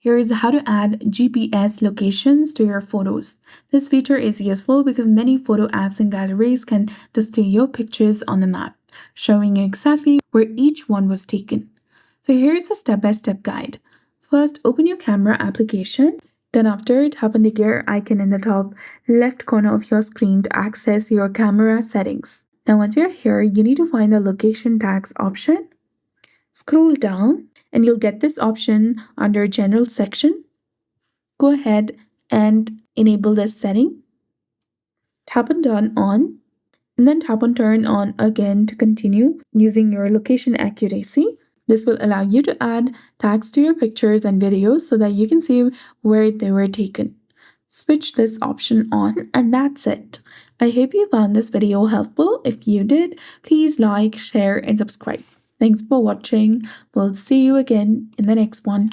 Here is how to add GPS locations to your photos. This feature is useful because many photo apps and galleries can display your pictures on the map, showing you exactly where each one was taken. So here's a step-by-step guide. First, open your camera application. Then after, tap on the gear icon in the top left corner of your screen to access your camera settings. Now once you're here, you need to find the location tags option. Scroll down and you'll get this option under General section. Go ahead and enable this setting. Tap on Turn On and then tap on Turn On again to continue using your location accuracy. This will allow you to add tags to your pictures and videos so that you can see where they were taken. Switch this option on and that's it. I hope you found this video helpful. If you did, please like, share, and subscribe. Thanks for watching. We'll see you again in the next one.